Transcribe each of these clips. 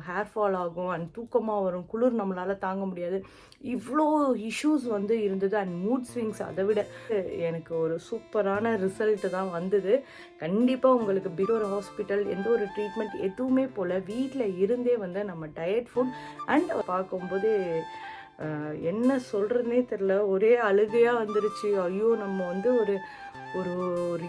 Hair fall ஆகும் and தூக்கமாக வரும், குளிர் நம்மளால் தாங்க முடியாது, இவ்வளோ இஷ்யூஸ் வந்து இருந்தது. அண்ட் மூட் ஸ்விங்ஸ் அதை விட எனக்கு ஒரு சூப்பரான ரிசல்ட்டு தான் வந்தது. கண்டிப்பாக உங்களுக்கு பிஃபோர் ஹாஸ்பிட்டல் எந்த ஒரு ட்ரீட்மெண்ட் எதுவுமே போல் வீட்டில் இருந்தே வந்து நம்ம டயட் ஃபுட் அண்ட் பார்க்கும்போது என்ன சொல்கிறதுனே தெரில, ஒரே அழுகையாக வந்துருச்சு. ஐயோ நம்ம வந்து ஒரு ஒரு ஒரு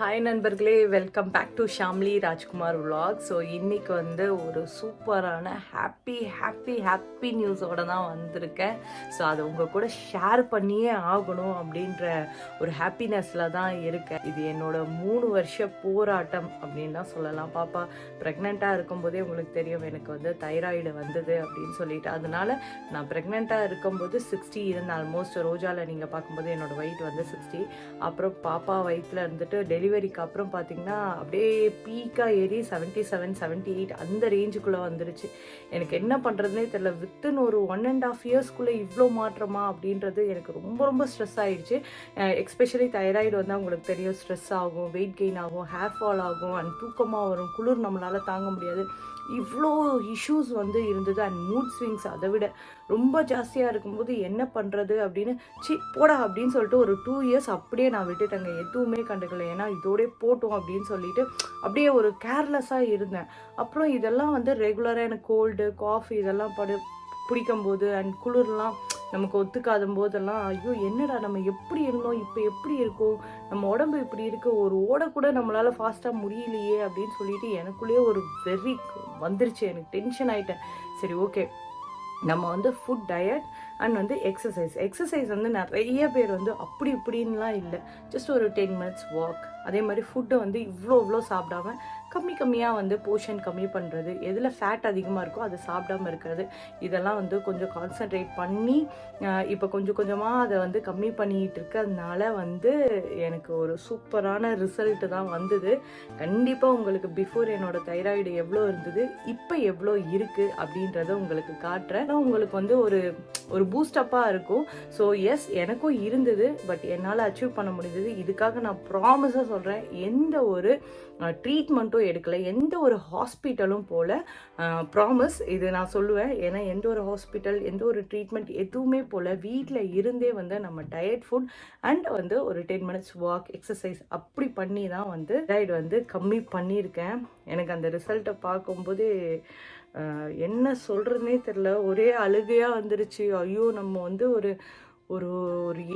ஹாய் நண்பர்களே, welcome back to Shamli Rajkumar vlog. So இன்றைக்கி வந்து ஒரு சூப்பரான ஹாப்பி நியூஸோடு தான் வந்திருக்கேன். ஸோ அதை உங்கள் கூட ஷேர் பண்ணியே ஆகணும் அப்படின்ற ஒரு ஹாப்பினஸில் தான் இருக்கேன். இது என்னோடய 3 வருஷ போராட்டம் அப்படின்னு தான் சொல்லலாம். பாப்பா ப்ரெக்னெண்ட்டாக இருக்கும்போதே உங்களுக்கு தெரியும் எனக்கு வந்து தைராய்டு வந்தது அப்படின்னு சொல்லிட்டு, அதனால நான் ப்ரெக்னெண்ட்டாக இருக்கும்போது 60 இருந்தேன். ஆல்மோஸ்ட் ரோஜாவில் நீங்கள் பார்க்கும்போது என்னோடய வெயிட் வந்து 60. அப்புறம் பாப்பா வயிற்றில் இருந்துட்டு டெலிவரிக்கு அப்புறம் பார்த்தீங்கன்னா அப்படியே பீக்காக ஏறி 77 78 அந்த ரேஞ்சுக்குள்ளே வந்துருச்சு. எனக்கு என்ன பண்ணுறதுனே தெரியல. வித்தின் ஒரு 1.5 இயர்ஸ்க்குள்ளே இவ்வளோ மாற்றமா அப்படின்றது எனக்கு ரொம்ப ஸ்ட்ரெஸ் ஆகிடுச்சு. எஸ்பெஷலி தைராய்டு வந்து உங்களுக்கு தெரியும், ஸ்ட்ரெஸ் ஆகும், வெயிட் கெயின் ஆகும், ஹேர் ஃபால் ஆகும் அண்ட் தூக்கமாக வரும், குளிர் நம்மளால் தாங்க முடியாது, இவ்வளோ இஷ்யூஸ் வந்து இருந்தது. அண்ட் மூட் ஸ்விங்ஸ் அதை விட ரொம்ப ஜாஸ்தியாக இருக்கும்போது என்ன பண்ணுறது அப்படின்னு போடா அப்படின்னு சொல்லிட்டு ஒரு 2 இயர்ஸ் அப்படியே நான் விட்டுட்டேங்க. எதுவுமே கண்டுக்கல. ஏன்னா இதோடய போட்டோம் அப்படின்னு சொல்லிட்டு அப்படியே ஒரு கேர்லெஸ்ஸாக இருந்தேன். அப்புறம் இதெல்லாம் வந்து ரெகுலராக எனக்கு கோல்டு காஃபி இதெல்லாம் பிடிக்கும்போது அண்ட் குளிர்லாம் நமக்கு ஒத்துக்காத போதெல்லாம் ஐயோ என்னடா நம்ம எப்படி இருந்தோம் இப்போ எப்படி இருக்கோம், நம்ம உடம்பு இப்படி இருக்குது, ஒரு ஓடக்கூட நம்மளால் ஃபாஸ்ட்டாக முடியலையே அப்படின்னு சொல்லிட்டு எனக்குள்ளேயே ஒரு வெறி வந்துருச்சு. எனக்கு டென்ஷன் ஆகிட்டேன். சரி ஓகே, நம்ம வந்து ஃபுட் டயட் அண்ட் வந்து எக்ஸசைஸ் வந்து நிறைய பேர் வந்து அப்படி இப்படின்லாம் இல்லை, ஜஸ்ட் ஒரு 10 minutes வாக். அதே மாதிரி ஃபுட்டை வந்து இவ்வளோ சாப்பிடாம கம்மியாக வந்து போர்ஷன் கம்மி பண்ணுறது, எதில் ஃபேட் அதிகமாக இருக்கோ அதை சாப்பிடாமல் இருக்கிறது, இதெல்லாம் வந்து கொஞ்சம் கான்சன்ட்ரேட் பண்ணி இப்போ கொஞ்சமாக அதை வந்து கம்மி பண்ணிகிட்டு இருக்கிறதுனால வந்து எனக்கு ஒரு சூப்பரான ரிசல்ட்டு தான் வந்தது. கண்டிப்பாக உங்களுக்கு பிஃபோர் என்னோடய தைராய்டு எவ்வளோ இருந்தது, இப்போ எவ்வளோ இருக்குது அப்படின்றத உங்களுக்கு காட்டுறேன். உங்களுக்கு வந்து ஒரு பூஸ்டப்பாக இருக்கும். ஸோ எஸ், எனக்கும் இருந்தது, பட் என்னால் அச்சீவ் பண்ண முடிஞ்சது. இதுக்காக நான் ப்ராமிஸாக சொல்கிறேன், எந்த ஒரு ட்ரீட்மெண்ட்டும் எடுக்கலை, எந்த ஒரு ஹாஸ்பிட்டலும் போல், ப்ராமிஸ் இது நான் சொல்லுவேன். ஏன்னா எந்த ஒரு ஹாஸ்பிட்டல் எந்த ஒரு ட்ரீட்மெண்ட் எதுவுமே போல் வீட்டில் இருந்தே வந்து நம்ம டயட் ஃபுட் அண்ட் வந்து ஒரு 10 minutes வாக் எக்ஸசைஸ் அப்படி பண்ணி தான் வந்து தைராய்டு வந்து கம்மி பண்ணியிருக்கேன். எனக்கு அந்த ரிசல்ட்டை பார்க்கும்போது என்ன சொல்கிறதுனே தெரில, ஒரே அழுகையாக வந்துருச்சு. ஐயோ நம்ம வந்து ஒரு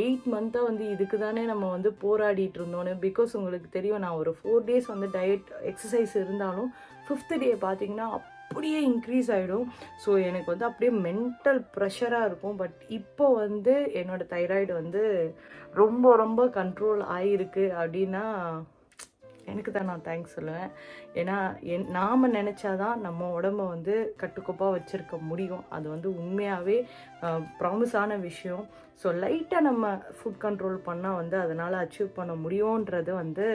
8 மந்த்தாக வந்து இதுக்கு தானே நம்ம வந்து போராடிட்டு இருந்தோன்னு. பிகாஸ் உங்களுக்கு தெரியும், நான் ஒரு 4 days வந்து டயட் எக்ஸசைஸ் இருந்தாலும் 5th day பார்த்தீங்கன்னா அப்படியே இன்க்ரீஸ் ஆகிடும். ஸோ எனக்கு வந்து அப்படியே மென்டல் ப்ரெஷராக இருக்கும். பட் இப்போ வந்து என்னோடய தைராய்டு வந்து ரொம்ப கண்ட்ரோல் ஆகிருக்கு அப்படின்னா எனக்கு தான் நான் தேங்க்ஸ் சொல்லுவேன். ஏன்னா நாம் நினச்சாதான் நம்ம உடம்பை வந்து கட்டுக்கோப்பாக வச்சுருக்க முடியும். அது வந்து உண்மையாகவே ப்ராமிஸான விஷயம். ஸோ லைட்டாக நம்ம ஃபுட் கண்ட்ரோல் பண்ணால் வந்து அதனால் அச்சீவ் பண்ண முடியுன்றது வந்து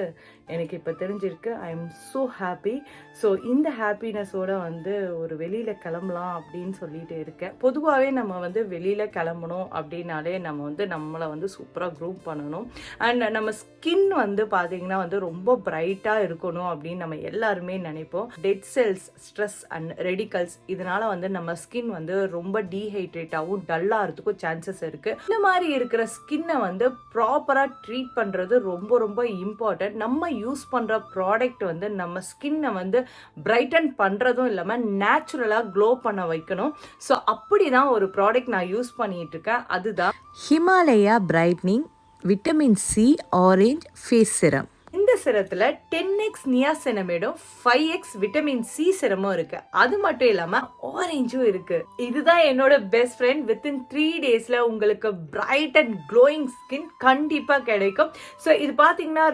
எனக்கு இப்போ தெரிஞ்சிருக்கு. I am so happy. So இந்த ஹாப்பினஸோடு வந்து ஒரு வெளியில் கிளம்பலாம் அப்படின்னு சொல்லிட்டு இருக்கேன். பொதுவாகவே நம்ம வந்து வெளியில் கிளம்பணும் அப்படின்னாலே நம்ம வந்து நம்மளை வந்து சூப்பராக க்ரூம் பண்ணணும். அண்ட் நம்ம ஸ்கின் வந்து பார்த்திங்கன்னா வந்து ரொம்ப பிரைட்டாக இருக்கணும் அப்படின்னு நம்ம எல்லாருமே நினைப்போம். Dead cells, stress and radicals இதனால் வந்து நம்ம ஸ்கின் வந்து ரொம்ப டீஹைட்ரேட்டாகவும் டல்லாகிறதுக்கும் சான்சஸ் இருக்குது. இந்த மாதிரி இருக்கிற ஸ்கின்னை வந்து ப்ராப்பராக ட்ரீட் பண்ணுறது ரொம்ப இம்பார்ட்டன்ட். நம்ம யூஸ் பண்ணுற ப்ராடக்ட் வந்து நம்ம ஸ்கின்னை வந்து பிரைட்டன் பண்ணுறதும் இல்லாமல் நேச்சுரலாக க்ளோ பண்ண வைக்கணும். ஸோ அப்படி தான் ஒரு ப்ராடக்ட் நான் யூஸ் பண்ணிகிட்டு இருக்கேன். அதுதான் Himalaya brightening vitamin C orange face serum. இந்த சிரத்தில் 10x நியாசினமேடும் 5x விட்டமின் சி சிரமும் இருக்கு. அது மட்டும் இல்லாம ஆரஞ்சும் இருக்கு. இதுதான் என்னோட பெஸ்ட் ஃப்ரெண்ட். வித்தின் 3 daysல உங்களுக்கு பிரைட் அண்ட் க்ளோயிங் ஸ்கின் கண்டிப்பா கிடைக்கும். ஸோ இது பாத்தீங்கன்னா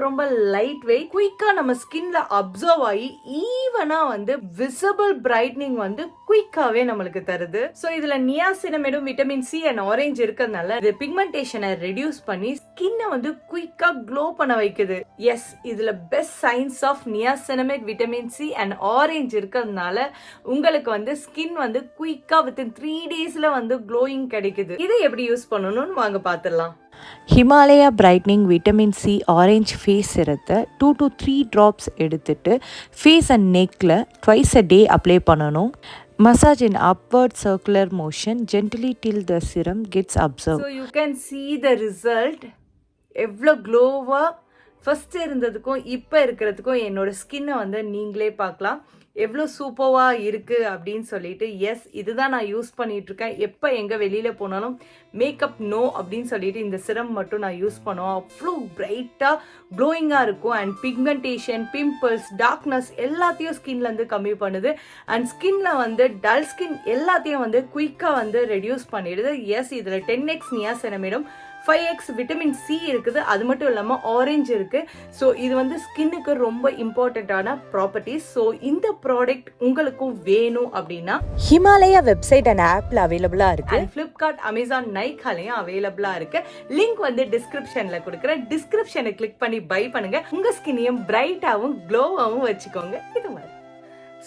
ரொம்ப லைட் வெயிட், குயிக்கா நம்ம ஸ்கின்ல அப்சர்வ் ஆகி ஈவனா வந்து விசிபிள் பிரைட்னிங் வந்து குயிக்காவே நம்மளுக்கு தருது. ஸோ இதுல நியாசினமேடும் விட்டமின் சி அண்ட் ஆரஞ்சு இருக்கிறதுனால இது பிக்மெண்டேஷனை ரெடியூஸ் பண்ணி ஸ்கின்னை வந்து குயிக்கா க்ளோ பண்ண வைக்குது. எஸ், இதுல best science of niacinamide, vitamin C and orange இருக்கிறதுனால உங்களுக்கு வந்து ஸ்கின் வந்து குயிக்கா வித்தின் 3 daysல வந்து க்ளோயிங் கிடைக்குது. இதை எப்படி யூஸ் பண்ணணும்னு வாங்க பார்த்துடலாம். Himalaya brightening vitamin C orange face சிரத்தை 2 to 3 ட்ராப்ஸ் எடுத்துட்டு ஃபேஸ் அண்ட் நெக்கில் twice a day அப்ளை பண்ணணும். Massage in upward circular motion gently till the serum gets absorb. So you can see the result. எவ்வளோ க்ளோவாக first இருந்ததுக்கும் இப்போ இருக்கிறதுக்கும் என்னோட ஸ்கின்னை வந்து நீங்களே பார்க்கலாம் எவ்வளோ சூப்பராக இருக்குது அப்படின்னு சொல்லிட்டு. எஸ், இதுதான் நான் யூஸ் பண்ணிகிட்ருக்கேன். எப்போ எங்கே வெளியில் போனாலும் மேக்கப் நோ அப்படின்னு சொல்லிட்டு இந்த சிரம் மட்டும் நான் யூஸ் பண்ணுவோம். அவ்வளோ பிரைட்டாக க்ளோயிங்காக இருக்கும். அண்ட் பிக்மெண்டேஷன், பிம்பிள்ஸ், டார்க்னஸ் எல்லாத்தையும் ஸ்கின்லேருந்து கம்மி பண்ணுது. அண்ட் ஸ்கின்ல வந்து டல் ஸ்கின் எல்லாத்தையும் வந்து குயிக்காக வந்து ரெடியூஸ் பண்ணிடுது. எஸ், இதில் 10x நியாசினமேடும் 5x விட்டமின் சி இருக்குது. அது மட்டும் இல்லாமல் ஆரஞ்சு இருக்குது. ஸோ இது வந்து ஸ்கின்னுக்கு ரொம்ப இம்பார்ட்டண்ட்டான ப்ராப்பர்ட்டிஸ். ஸோ இந்த ப்ராடக்ட் உங்களுக்கும் வேணும் அப்படின்னா ஹிமாலயா வெப்சைட் அண்ட் ஆப்பில் அவைலபிளாக இருக்குது. அண்ட் ஃப்ளிப்கார்ட், அமேசான், நைக்காலையும் அவைலபிளாக இருக்கு. லிங்க் வந்து டிஸ்கிரிப்ஷனில் கொடுக்குறேன். டிஸ்கிரிப்ஷனை கிளிக் பண்ணி பை பண்ணுங்க. உங்கள் ஸ்கின்னையும் பிரைட்டாகவும் க்ளோவாகவும் வச்சுக்கோங்க. இது மாதிரி.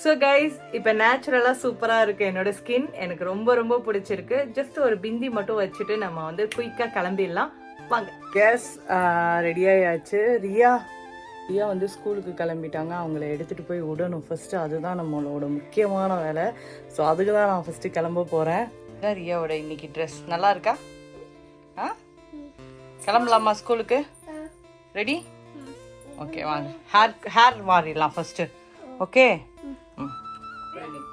ஸோ கைஸ், இப்போ நேச்சுரலாக சூப்பராக இருக்குது என்னோட ஸ்கின். எனக்கு ரொம்ப ரொம்ப பிடிச்சிருக்கு. ஜஸ்ட் ஒரு பிந்தி மட்டும் வச்சுட்டு நம்ம வந்து குயிக்காக கிளம்பிடலாம். வாங்க. கேஸ் ரெடி ஆயாச்சு. ரியா வந்து ஸ்கூலுக்கு கிளம்பிட்டாங்க. அவங்கள எடுத்துகிட்டு போய் விடணும் ஃபஸ்ட்டு. அதுதான் நம்மளோட முக்கியமான வேலை. ஸோ அதுக்கு தான் நான் ஃபஸ்ட்டு கிளம்ப போகிறேன். ரியாவோட இன்னைக்கு ட்ரெஸ் நல்லா இருக்கா? கிளம்பலாமா ஸ்கூலுக்கு? ரெடி? ஓகே, வாங்க. ஹேர் மாறிடலாம் ஃபஸ்ட்டு. ஓகே,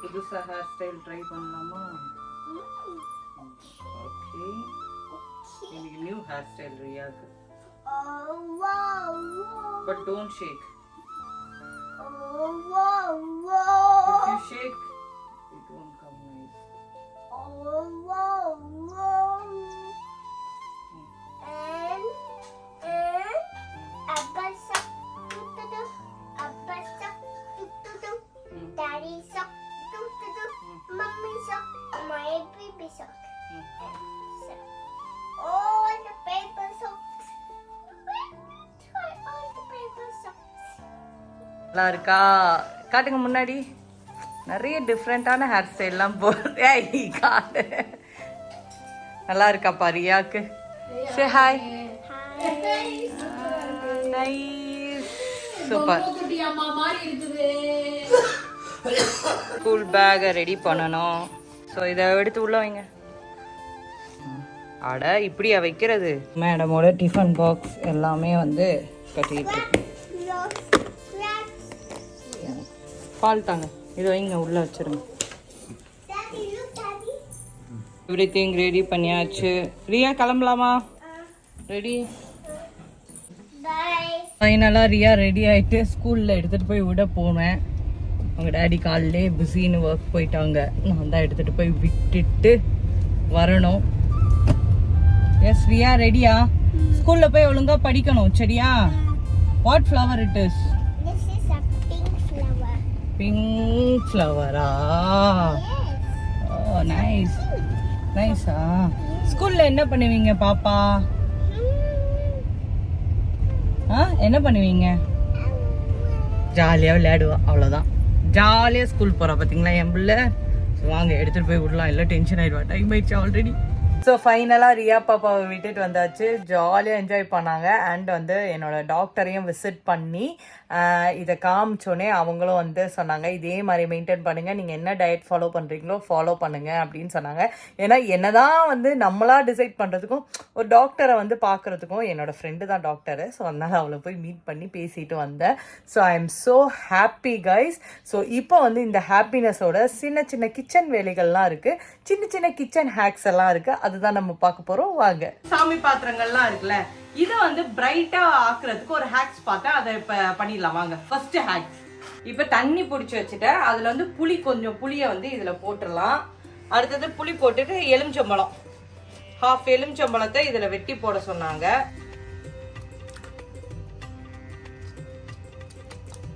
புதுசா ஹேர் ஸ்டைல் ட்ரை பண்ணலாமா? ஓகே, இன்னைக்கு நியூ ஹேர் ஸ்டைல் ரியாக்கு. But don't shake. If you shake, it won't come nice. Daddy sock, mommy sock, my baby sock. All the paper socks. Try all the paper socks. நல்லா இருக்கா? காட்டுங்க முன்னாடி. நிறைய டிஃப்ரெண்டான hair ஸ்டைல்லாம் காட்டு. நல்லா இருக்கா பாரியாக்கு? Say hi. Nice, super. School பேக்கை ரெடி பண்ணணும். ஸோ இதை எடுத்து உள்ள வைங்க. அட, இப்படியா வைக்கிறது? மேடமோட டிஃபன் பாக்ஸ் எல்லாமே வந்து கட்டிட்டு. பால் தாங்க, இது வைங்க, உள்ள வச்சிருங்க. எவ்ரி திங் ரெடி பண்ணியாச்சு. ரியா கிளம்பலாமா? ரெடி? ஃபைனலாக ரியா ரெடி ஆகிட்டு ஸ்கூலில் எடுத்துகிட்டு போய் விட போனேன். அவங்க டேடி காலையிலே பிஸின்னு ஒர்க் போயிட்டாங்க. நான் தான் எடுத்துகிட்டு போய் விட்டுட்டு வரணும். எஸ் ரியா, ரெடியா? ஸ்கூலில் போய் ஒழுங்காக படிக்கணும், சரியா? What flower it is? This is a pink flower. Pink ஃப்ளவரா? Oh, nice. நைஸா? ஸ்கூலில் என்ன பண்ணுவீங்க பாப்பா? என்ன பண்ணுவீங்க? ஜாலியாக விளையாடுவா, அவ்வளோதான். ஜாலியாக ஸ்கூல் போகிறா பார்த்தீங்களா என் பிள்ளை. ஸோ வாங்க எடுத்துகிட்டு போய் விடலாம், இல்லை டென்ஷன் ஆகிடுவா. டைம் ஆயிடுச்சு ஆல்ரெடி. ஸோ ஃபைனலாக ரியா பாப்பாவை விட்டுட்டு வந்தாச்சு. ஜாலியாக என்ஜாய் பண்ணாங்க. அண்ட் வந்து என்னோட டாக்டரையும் விசிட் பண்ணி இதை காமிச்சோன்னே அவங்களும் வந்து சொன்னாங்க, இதே மாதிரி மெயின்டைன் பண்ணுங்கள், நீங்கள் என்ன டயட் ஃபாலோ பண்ணுறீங்களோ ஃபாலோ பண்ணுங்கள் அப்படின்னு சொன்னாங்க. ஏன்னா என்ன தான் வந்து நம்மளாக டிசைட் பண்ணுறதுக்கும் ஒரு டாக்டரை வந்து பார்க்குறதுக்கும், என்னோட ஃப்ரெண்டு தான் டாக்டரு. ஸோ அதனால் அவளை போய் மீட் பண்ணி பேசிட்டு வந்தேன். So I am so happy guys. So இப்போ வந்து இந்த ஹாப்பினஸோட சின்ன சின்ன கிச்சன் வேலைகள்லாம் இருக்குது, சின்ன சின்ன கிச்சன் ஹேக்ஸ் எல்லாம் இருக்குது. அதுதான் நம்ம பார்க்க போகிறோம். வாங்க. சாமி பாத்திரங்கள்லாம் இருக்குல்ல, இதை வந்து பிரைட்டா ஆக்குறதுக்கு ஒரு ஹேக்ஸ் பார்த்தேன். அதை இப்போ பண்ணிடலாம் வாங்க. ஃபர்ஸ்ட் ஹேக்ஸ், இப்போ தண்ணி பிடிச்சி வச்சுட்டேன். அதில் வந்து கொஞ்சம் புளியை வந்து இதில் போட்டுடலாம். அடுத்தது புளி போட்டுட்டு எலுமிச்சம்பழம், ஹாஃப் எலுமிச்சம்பழத்தை இதில் வெட்டி போட சொன்னாங்க.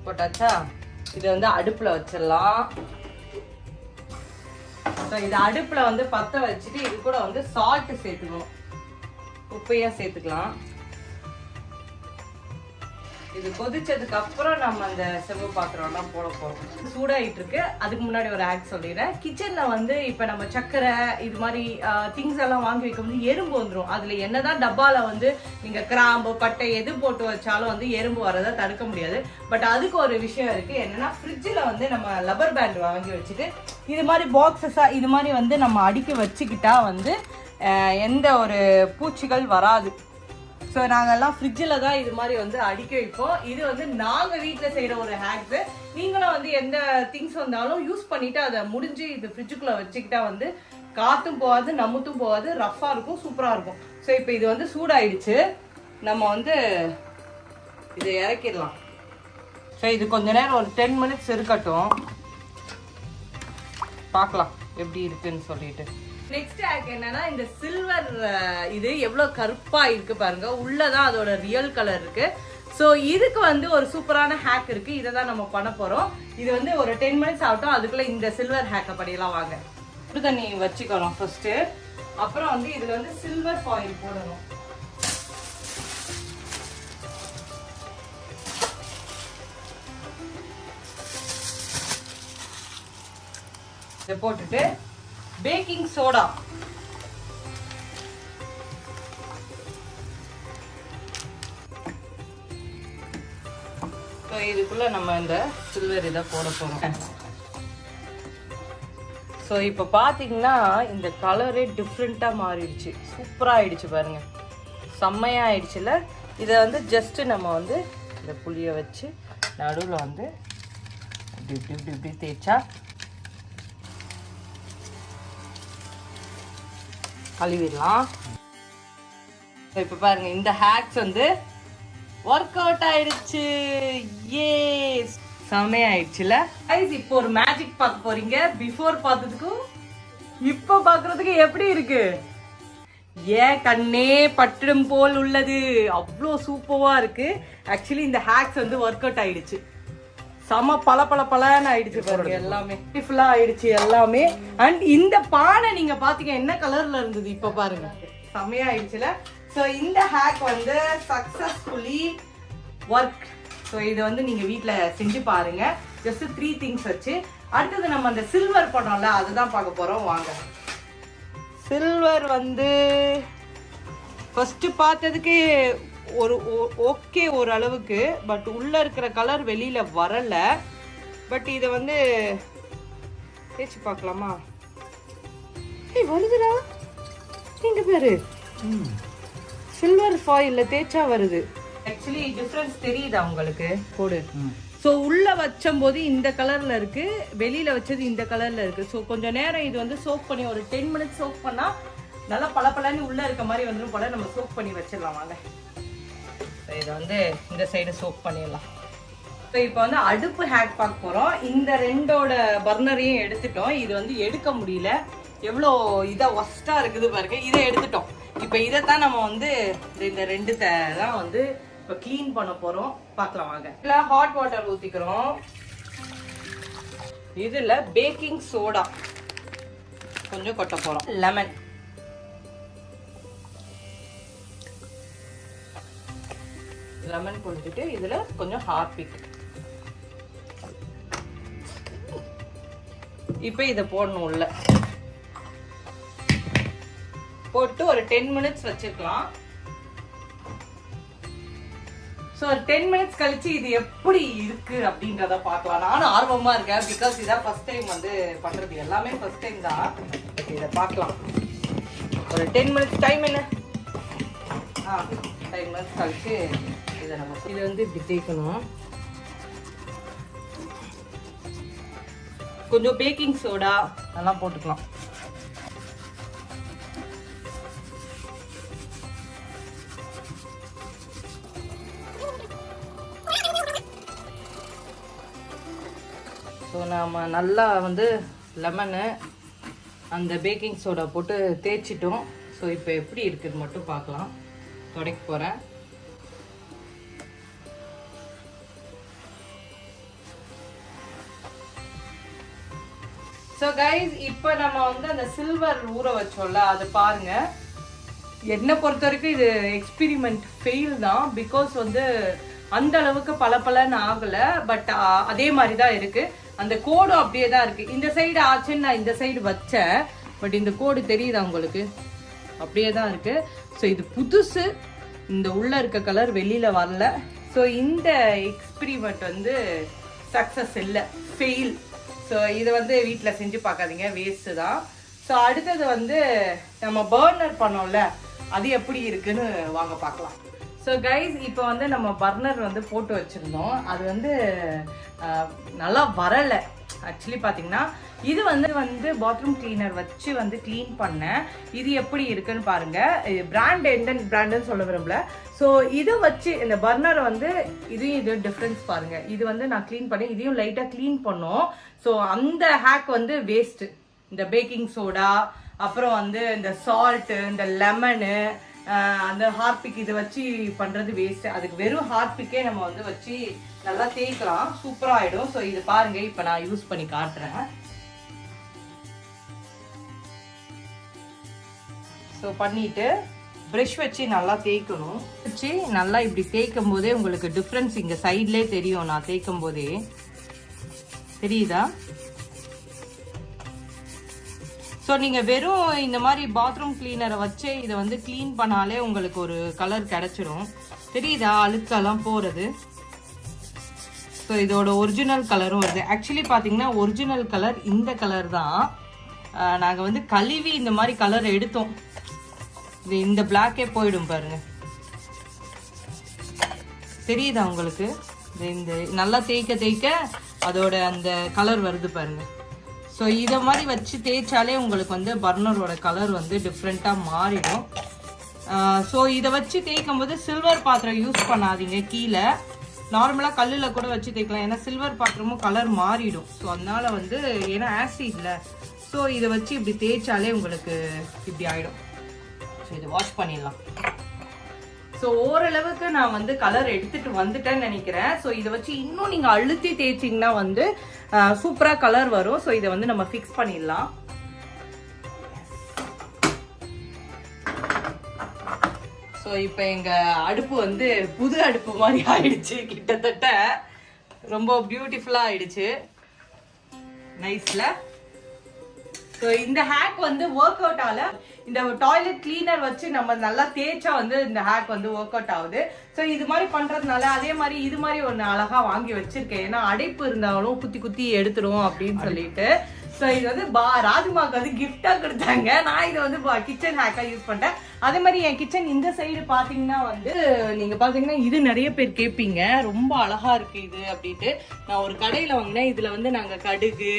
போட்டாச்சா? இதை வந்து அடுப்பில் வச்சிடலாம். ஸோ இது அடுப்பில் வந்து பற்ற வச்சுட்டு இது கூட வந்து சால்ட் சேர்த்துக்கணும், உப்பையாக சேர்த்துக்கலாம். இது கொதிச்சதுக்கு அப்புறம் நம்ம அந்த செம்பு பாத்திரம்லாம் போட போறோம். சூடாயிட்டு இருக்கு. அதுக்கு முன்னாடி ஒரு ஆக்ட் சொல்லிடுறேன். கிச்சன்ல வந்து இப்ப நம்ம சக்கரை இது மாதிரி திங்ஸ் எல்லாம் வாங்கி வைக்கும்போது எறும்பு வந்துடும். அதுல என்னதான் டப்பால வந்து நீங்க கிராம்பு பட்டை எது போட்டு வச்சாலும் வந்து எறும்பு வரதை தடுக்க முடியாது. பட் அதுக்கு ஒரு விஷயம் இருக்கு. என்னன்னா ஃப்ரிட்ஜில் வந்து நம்ம லப்பர் பேண்ட் வாங்கி வச்சுட்டு இது மாதிரி பாக்ஸஸா இது மாதிரி வந்து நம்ம அடுக்கி வச்சுக்கிட்டா வந்து எந்த ஒரு பூச்சிகள் வராது. ஸோ நாங்கள்லாம் ஃப்ரிட்ஜில் தான் இது மாதிரி வந்து அடுக்கி வைப்போம். இது வந்து நாங்கள் வீட்டில் செய்கிற ஒரு ஹேக்ஸு. நீங்களும் வந்து எந்த திங்ஸ் வந்தாலும் யூஸ் பண்ணிவிட்டு அதை முடிஞ்சு இது ஃப்ரிட்ஜுக்குள்ளே வச்சுக்கிட்டா வந்து காற்றும் போகாது, நமுத்தும் போகாது, ரஃப்பாக இருக்கும், சூப்பராக இருக்கும். ஸோ இப்போ இது வந்து சூடாயிடுச்சு. நம்ம வந்து இதை இறக்கிடலாம். ஸோ இது கொஞ்ச நேரம் ஒரு 10 மினிட்ஸ் இருக்கட்டும், பார்க்கலாம் எப்படி இருக்குன்னு சொல்லிட்டு. நெக்ஸ்ட் ஹேக் என்னன்னா இந்த சில்வர் இது எவ்வளவு கருப்பா இருக்கு பாருங்க, உள்ளதான் அதோட ரியல் கலர் இருக்கு. ஸோ இதுக்கு வந்து ஒரு சூப்பரான ஹேக் இருக்கு. இதை தான் நம்ம பண்ண போறோம். இது வந்து ஒரு 10 மினிட்ஸ் ஆகட்டும். அதுக்குள்ள இந்த சில்வர் ஹேக்கை படியெல்லாம் வாங்க. சுடு தண்ணி வச்சுக்கணும் ஃபர்ஸ்ட். அப்புறம் வந்து இதுல வந்து சில்வர் ஃபாயில் போடணும். இதை போட்டுட்டு பேக்கிங் சோடா, இதுக்குள்ள நம்ம இந்த சில்வர் இதை போட போறோம். ஸோ இப்போ பார்த்தீங்கன்னா இந்த கலரே டிஃப்ரெண்ட்டாக மாறிடுச்சு, சூப்பராக ஆயிடுச்சு பாருங்க, செம்மையாக ஆயிடுச்சுல. இதை வந்து ஜஸ்ட் நம்ம வந்து இந்த புளியை வச்சு நடுவில் வந்து இப்படி இப்படி இப்படி இப்படி தேய்ச்சா கழுவிடலாம். இப்போ பாருங்க இந்த ஹேக்ஸ் வந்து ஒர்க் அவுட் ஆயிடுச்சு. ஏ செமையாயிடுச்சுல. இப்போ ஒரு மேஜிக் பார்க்க போறீங்க. பிஃபோர் பார்த்ததுக்கும் இப்போ பார்க்கறதுக்கு எப்படி இருக்கு? ஏன் கண்ணே பட்டும் போல் உள்ளது, அவ்வளோ சூப்பரா இருக்கு. ஆக்சுவலி இந்த ஹேக்ஸ் வந்து ஒர்க் அவுட் ஆயிடுச்சு. செம பலன்னு ஆயிடுச்சு பாருங்க, எல்லாமே பியூட்டிஃபுல்லா ஆயிடுச்சு எல்லாமே. அண்ட் இந்த பானை நீங்க பாத்தீங்க என்ன கலர்ல இருந்தது, இப்ப பாருங்க செமையா ஆயிடுச்சுல. ஸோ இந்த ஹேக் வந்து சக்சஸ்ஃபுல்லி ஒர்க். ஸோ இதை வந்து நீங்க வீட்டுல செஞ்சு பாருங்க. ஜஸ்ட் 3 திங்ஸ் வச்சு. அடுத்தது நம்ம அந்த சில்வர் பண்ணோம்ல, அதுதான் பார்க்க போறோம். வாங்க. சில்வர் வந்து ஃபர்ஸ்ட் பார்த்ததுக்கு ஒரு ஓகே ஒரு அளவுக்கு, பட் உள்ள இருக்கிற கலர் வெளியில வரல. பட் இதை வந்து தேய்ச்சி பார்க்கலாமா? வருதுடா, நீங்க பாரு, சில்வர் ஃபாயில்ல தேய்ச்சா வருது. ஆக்சுவலி டிஃபரன்ஸ் தெரியுதா உங்களுக்கு? போடு. ஸோ உள்ள வச்சும்போது இந்த கலர்ல இருக்கு, வெளியில வச்சது இந்த கலர்ல இருக்கு. ஸோ கொஞ்சம் நேரம் இது வந்து சோக் பண்ணி ஒரு 10 மினிட்ஸ் சோக் பண்ணா நல்லா பளபளன்னு உள்ள இருக்க மாதிரி வந்துடும் போல. நம்ம சோக் பண்ணி வச்சிடலாம் வாங்க. இதை வந்து இந்த சைடு சோக் பண்ணிடலாம். ஸோ இப்போ வந்து அடுப்பு ஹேக் பார்க்க போகிறோம். இந்த 2ஓட பர்னரையும் எடுத்துட்டோம். இது வந்து எடுக்க முடியல, எவ்வளோ இதாக ஒஸ்ட்டாக இருக்குது பாருங்க. இதை எடுத்துட்டோம். இப்போ இதைத்தான் நம்ம வந்து இந்த 2 தான் வந்து இப்போ க்ளீன் பண்ண போகிறோம். பார்க்கலாம் வாங்க. இதில் ஹாட் வாட்டர் ஊற்றிக்கிறோம். இதில் பேக்கிங் சோடா கொஞ்சம் கொட்ட போகிறோம். லெமன், லெமன் கொடுத்துட்டு இதுல கொஞ்சம் ஹார்பிக். இப்போ இதை போடணும் உள்ள போட்டு ஒரு 10 மினிட்ஸ் வச்சிருக்கலாம். ஸோ ஒரு 10 மினிட்ஸ் கழிச்சு இது எப்படி இருக்கு அப்படின்றத பார்க்கலாம். நானும் ஆர்வமா இருக்கேன். பிகாஸ் இதான் ஃபர்ஸ்ட் டைம் வந்து பண்றது, எல்லாமே ஃபர்ஸ்ட் டைம் தான். இதை பார்க்கலாம். ஒரு 10 மினிட்ஸ் டைம் என்ன 10 மினிட்ஸ் கழிச்சு இதை நம்ம இது வந்து இப்படி தேய்க்கணும். கொஞ்சம் பேக்கிங் சோடா அதெல்லாம் போட்டுக்கலாம். ஸோ நம்ம நல்லா வந்து லெமனு அந்த பேக்கிங் சோடா போட்டு தேய்ச்சிட்டோம். ஸோ இப்போ எப்படி இருக்குன்னு மட்டும் பார்க்கலாம். துடைக்க போகிறேன். ஸோ கைஸ் இப்போ நம்ம வந்து அந்த சில்வர் ஊற வச்சோம்ல அது பாருங்க. என்னை பொறுத்த வரைக்கும் இது எக்ஸ்பெரிமெண்ட் ஃபெயில் தான். பிகாஸ் வந்து அந்த அளவுக்கு பளபளன்னு ஆகலை. பட் அதே மாதிரி தான் இருக்கு. அந்த கோடும் அப்படியே தான் இருக்கு. இந்த சைடு ஆச்சுன்னு நான் இந்த சைடு வச்சேன். பட் இந்த கோடு தெரியுதா உங்களுக்கு? அப்படியே தான் இருக்கு. ஸோ இது புதுசு. இந்த உள்ள இருக்க கலர் வெளியில வரல. ஸோ இந்த எக்ஸ்பெரிமெண்ட் வந்து சக்ஸஸ் இல்லை, ஃபெயில். ஸோ இதை வந்து வீட்டில் செஞ்சு பார்க்காதீங்க, வேஸ்ட்டு தான். ஸோ அடுத்தது வந்து நம்ம பர்னர் பண்ணோம்ல, அது எப்படி இருக்குன்னு வாங்க பார்க்கலாம். ஸோ கைஸ் இப்போ வந்து நம்ம பர்னர் வந்து போட்டு வச்சுருந்தோம். அது வந்து நல்லா வரலை. ஆக்சுவலி பார்த்தீங்கன்னா இது வந்து பாத்ரூம் கிளீனர் வச்சு வந்து க்ளீன் பண்ணேன். இது எப்படி இருக்குன்னு பாருங்க. பிராண்ட் எந்த பிராண்டுன்னு சொல்ல விரும்பல. ஸோ இதை வச்சு இந்த பர்னரை வந்து இது டிஃப்ரென்ஸ் பாருங்க. இது வந்து நான் க்ளீன் பண்ணேன், இதையும் லைட்டாக க்ளீன் பண்ணோம். ஸோ அந்த ஹேக் வந்து வேஸ்ட்டு. இந்த பேக்கிங் சோடா, அப்புறம் வந்து இந்த சால்ட்டு, இந்த லெமனு, அந்த ஹார்பிக் இதை வச்சு பண்ணுறது வேஸ்ட்டு. அதுக்கு வெறும் ஹார்பிக்கே நம்ம வந்து வச்சு நல்லா தேய்க்கலாம், சூப்பராக ஆகிடும். ஸோ இது பாருங்க, இப்போ நான் யூஸ் பண்ணி காட்டுறேன். ஸோ பண்ணிட்டு ப்ரஷ் வச்சு நல்லா தேய்க்கணும். வச்சு நல்லா இப்படி தேய்க்கும் போதே உங்களுக்கு டிஃப்ரென்ஸ் இங்கே சைட்லேயே தெரியும். நான் தேய்க்கும் போதே தெரியுதா? ஸோ நீங்கள் வெறும் இந்த மாதிரி பாத்ரூம் கிளீனரை வச்சு இதை வந்து க்ளீன் பண்ணாலே உங்களுக்கு ஒரு கலர் கிடச்சிரும். தெரியுதா அழுக்கெல்லாம் போகிறது? ஸோ இதோட ஒரிஜினல் கலரும் வருது. ஆக்சுவலி பார்த்தீங்கன்னா ஒரிஜினல் கலர் இந்த கலர் தான். நாங்கள் வந்து கழுவி இந்த மாதிரி கலர் எடுத்தோம். இந்த பிளாக்கே போயிடும் பாருங்க. தெரியுதா உங்களுக்கு? இந்த நல்லா தேய்க்க தேய்க்க அதோட அந்த கலர் வருது பாருங்க. ஸோ இதை மாதிரி வச்சு தேய்ச்சாலே உங்களுக்கு வந்து பர்னரோட கலர் வந்து டிஃப்ரெண்ட்டாக மாறிடும். ஸோ இதை வச்சு தேய்க்கும் போது சில்வர் பாத்திரம் யூஸ் பண்ணாதீங்க. கீழே நார்மலாக கல்லில் கூட வச்சு தேய்க்கலாம். ஏன்னா சில்வர் பாத்திரமும் கலர் மாறிடும். ஸோ அதனால வந்து ஏன்னா ஆசிட்ல, ஸோ இதை வச்சு இப்படி தேய்ச்சாலே உங்களுக்கு இப்படி ஆகிடும். ஸோ இதை வாஷ் பண்ணிடலாம். ஸோ ஓரளவுக்கு நான் வந்து கலர் எடுத்துட்டு வந்துட்டேன்னு நினைக்கிறேன். ஸோ இதை வச்சு இன்னும் நீங்கள் அழுத்தி தேய்ச்சிங்கன்னா வந்து சூப்பராக கலர் வரும். ஸோ இதை வந்து நம்ம ஃபிக்ஸ் பண்ணிடலாம். ஸோ இப்போ எங்கள் அடுப்பு வந்து புது அடுப்பு மாதிரி ஆயிடுச்சு. கிட்டத்தட்ட ரொம்ப பியூட்டிஃபுல்லாக ஆயிடுச்சு. நைஸ்ல. ஸோ இந்த ஹேக் வந்து ஒர்க் அவுட் ஆகல. இந்த டாய்லெட் கிளீனர் வச்சு நம்ம நல்லா தேய்ச்சா வந்து இந்த ஹேக் வந்து ஒர்க் அவுட் ஆகுது. ஸோ இது மாதிரி பண்றதுனால அதே மாதிரி இது மாதிரி ஒன்று அழகா வாங்கி வச்சிருக்கேன். ஏன்னா அடைப்பு இருந்தாலும் குத்தி குத்தி எடுத்துரும் அப்படின்னு சொல்லிட்டு. ஸோ இது வந்து ராஜ்மாக்கு வந்து கிஃப்டா கொடுத்தாங்க. நான் இதை வந்து கிச்சன் ஹேக்கா யூஸ் பண்ணிட்டேன். அதே மாதிரி என் கிச்சன் இந்த சைடு பாத்தீங்கன்னா வந்து நீங்க பாத்தீங்கன்னா இது நிறைய பேர் கேட்பீங்க, ரொம்ப அழகா இருக்கு இது அப்படின்ட்டு. நான் ஒரு கடையில வாங்கினேன். இதுல வந்து நாங்க கடுகு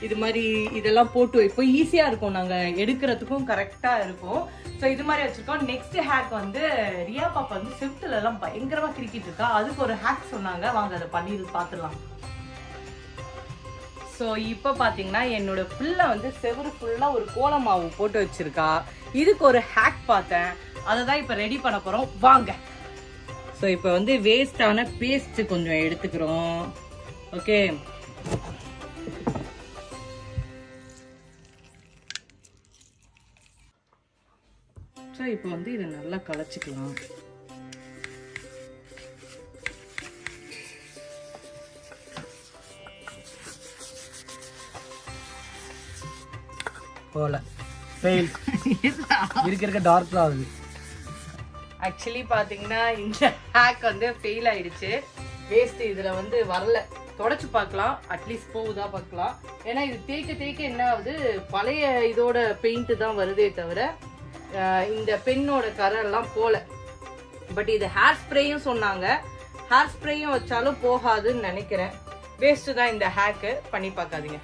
இது மாதிரி இதெல்லாம் போட்டு வைப்போம். ஈஸியா இருக்கும், நாங்க எடுக்கிறதுக்கும் கரெக்டா இருக்கும். ஸோ இது மாதிரி வச்சிருக்கோம். நெக்ஸ்ட் ஹேக் வந்து ரியா பாப்பா வந்து செவுத்துல எல்லாம் பயங்கரமா கிரிக்கிட்டு இருக்கா. அதுக்கு ஒரு ஹேக் சொன்னாங்க, வாங்க அதை பண்ணி பார்த்துடலாம். ஸோ இப்போ பார்த்தீங்கன்னா என்னோட பிள்ளை வந்து செவரு ஃபுல்லாக ஒரு கோலமாவு போட்டு வச்சிருக்கா. இதுக்கு ஒரு ஹேக் பார்த்தேன், அதை தான் இப்போ ரெடி பண்ண போகிறோம், வாங்க. ஸோ இப்போ வந்து வேஸ்டான பேஸ்ட் கொஞ்சம் எடுத்துக்கிறோம். ஓகே, ஸோ இப்போ வந்து இதை நல்லா கலச்சிக்கலாம். போல ஃபெயில் இருக்க டார்க் தான் ஆகுது. ஆக்சுவலி பார்த்தீங்கன்னா இந்த ஹேக் வந்து ஃபெயில் ஆயிடுச்சு. வேஸ்ட் இதில் வந்து வரல. தொடச்சி பார்க்கலாம், அட்லீஸ்ட் போகுதா பார்க்கலாம். ஏன்னா இது தேய்க்க தேய்க்க என்ன ஆகுது, பழைய இதோட பெயிண்ட் தான் வருதே தவிர இந்த பெண்ணோட கரெல்லாம் போல. பட் இது ஹேர் ஸ்ப்ரேயும் சொன்னாங்க, ஹேர் ஸ்ப்ரேயும் வச்சாலும் போகாதுன்னு நினைக்கிறேன். வேஸ்ட் தான் இந்த ஹேக்கு, பண்ணி பார்க்காதீங்க.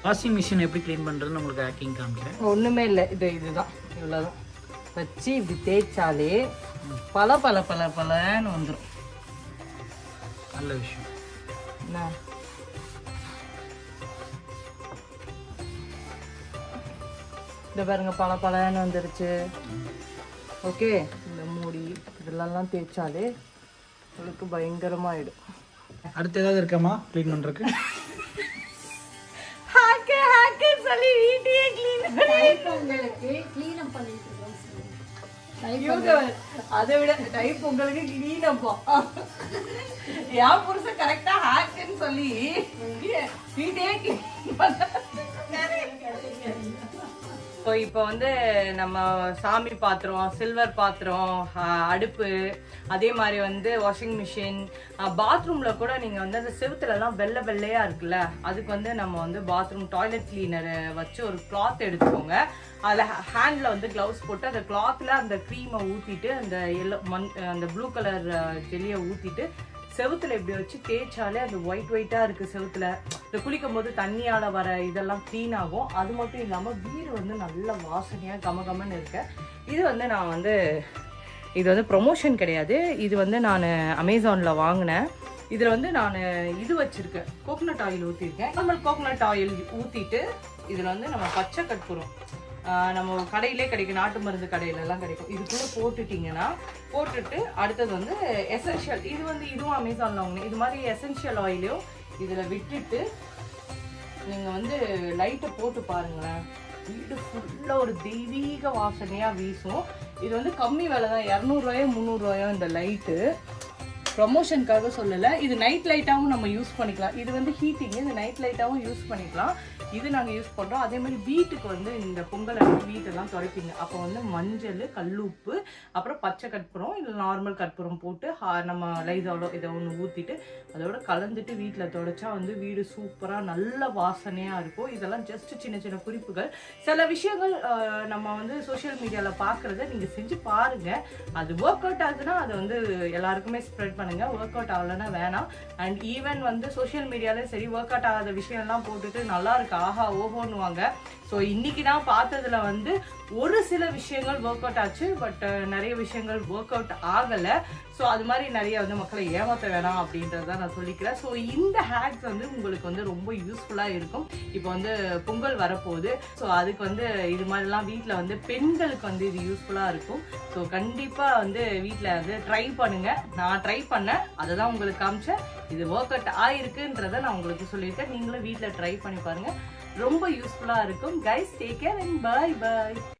வாஷிங் மிஷின் எப்படி க்ளீன் பண்ணுறதுன்னு உங்களுக்கு ஹேக்கிங் காமிக்கிறேன். ஒன்றுமே இல்லை, இதுதான் இவ்வளோதான். வச்சு இப்படி தேய்ச்சாலே பல பல பல பலன்னு வந்துடும். நல்ல விஷயம். என்ன இந்த பாருங்க, பல பலன்னு வந்துருச்சு. ஓகே, இந்த மூடி இதெல்லாம் தேய்ச்சாலே உங்களுக்கு பயங்கரமாயிடும். அடுத்து ஏதாவது இருக்காமா க்ளீன் பண்றதுக்கு? சொல்லி வீட்டையே அதை விட டைப் உங்களுக்கு கிளீன் அப்போ என் புருஷன் கரெக்டா ஹேக்குன்னு சொல்லி வீட்டையே ஸோ இப்போ வந்து நம்ம சாமி பாத்திரம், சில்வர் பாத்திரம், அடுப்பு, அதே மாதிரி வந்து வாஷிங் மிஷின், பாத்ரூமில் கூட நீங்கள் வந்து அந்த செவுத்துலலாம் வெள்ளை வெள்ளையாக இருக்குல்ல, அதுக்கு வந்து நம்ம வந்து பாத்ரூம் டாய்லெட் கிளீனரை வச்சு ஒரு கிளாத் எடுத்துக்கோங்க. அதில் ஹேண்டில் வந்து க்ளவுஸ் போட்டு அந்த கிளாத்தில் அந்த க்ரீமை ஊற்றிட்டு அந்த அந்த ப்ளூ கலர் ஜெல்லியை ஊற்றிட்டு செவுத்துல இப்படி வச்சு தேய்ச்சாலே அது ஒயிட்டாக இருக்குது. செவுத்துல இந்த குளிக்கும் போது தண்ணியால் வர இதெல்லாம் க்ளீன் ஆகும். அது மட்டும் இல்லாமல் வீடு வந்து நல்ல வாசனையாக கமகமன்னு இருக்கு. இது வந்து நான் வந்து இது வந்து ப்ரொமோஷன் கிடையாது, இது வந்து நான் அமேசானில் வாங்கினேன். இதில் வந்து நான் இது வச்சுருக்கேன், கோகோனட் ஆயில் ஊற்றிருக்கேன். நார்மல் கோகோனட் ஆயில் ஊற்றிட்டு இதில் வந்து நம்ம பச்சை கற்பூரம் நம்ம கடையிலே கிடைக்கும், நாட்டு மருந்து கடையிலலாம் கிடைக்கும். இதுக்குள்ளே போட்டுட்டிங்கன்னா போட்டுட்டு அடுத்தது வந்து எசென்ஷியல், இது வந்து இதுவும் அமேசானில் வாங்கினேன். இது மாதிரி எசென்ஷியல் ஆயிலையும் இதில் விட்டுட்டு நீங்கள் வந்து லைட்டை போட்டு பாருங்களேன், வீடு ஃபுல்லாக ஒரு தெய்வீக வாசனையாக வீசும். இது வந்து கம்மி விலை தான், 200 300 இந்த லைட்டு. ப்ரொமோஷனுக்காக சொல்லலை, இது நைட் லைட்டாகவும் நம்ம யூஸ் பண்ணிக்கலாம். இது வந்து ஹீட்டிங்கு, இது நைட் லைட்டாகவும் யூஸ் பண்ணிக்கலாம். இது நாங்கள் யூஸ் பண்ணுறோம். அதே மாதிரி வீட்டுக்கு வந்து இந்த பொங்கலை வீட்டெல்லாம் துடைப்பீங்க, அப்போ வந்து மஞ்சள், கல்லுப்பு, அப்புறம் பச்சை கற்பூரம் இல்லை நார்மல் கற்பூரம் போட்டு நம்ம லைசாலோ இதை ஒன்று ஊற்றிட்டு அதோட கலந்துட்டு வீட்டில் துடைச்சா வந்து வீடு சூப்பராக நல்ல வாசனையாக இருக்கும். இதெல்லாம் ஜஸ்ட் சின்ன சின்ன குறிப்புகள். சில விஷயங்கள் நம்ம வந்து சோஷியல் மீடியாவில் பார்க்குறத நீங்கள் செஞ்சு பாருங்கள். அது ஒர்க் அவுட் ஆகுதுன்னா அதை வந்து எல்லாருக்குமே ஸ்ப்ரெட் பண்ணுங்கள், ஒர்க் அவுட் ஆகலைன்னா வேணாம். அண்ட் ஈவன் வந்து சோஷியல் மீடியாவில் சரி ஒர்க் அவுட் ஆகாத விஷயம்லாம் போட்டுட்டு நல்லா இருக்கு ஆஹா ஓஹோன்னுவாங்க. ஸோ இன்னைக்கு நான் பார்த்ததுல வந்து ஒரு சில விஷயங்கள் ஒர்க் அவுட் ஆச்சு, பட் நிறைய விஷயங்கள் ஒர்க் அவுட் ஆகலை. ஸோ அது மாதிரி நிறைய வந்து மக்களை ஏமாற்ற வேணாம் அப்படின்றத நான் சொல்லிக்கிறேன். ஸோ இந்த ஹேக்ஸ் வந்து உங்களுக்கு வந்து ரொம்ப யூஸ்ஃபுல்லாக இருக்கும். இப்போ வந்து பொங்கல் வரப்போகுது, ஸோ அதுக்கு வந்து இது மாதிரிலாம் வீட்டில் வந்து பெண்களுக்கு வந்து இது யூஸ்ஃபுல்லாக இருக்கும். ஸோ கண்டிப்பாக வந்து வீட்டில் வந்து ட்ரை பண்ணுங்கள். நான் ட்ரை பண்ணேன், அதை தான் உங்களுக்கு காமிச்சேன். இது ஒர்க் அவுட் ஆகிருக்குன்றதை நான் உங்களுக்கு சொல்லியிருக்கேன். நீங்களும் வீட்டில் ட்ரை பண்ணி பாருங்கள், ரொம்ப யூஸ்ஃபுல்லாக இருக்கும். Guys, take care and bye by.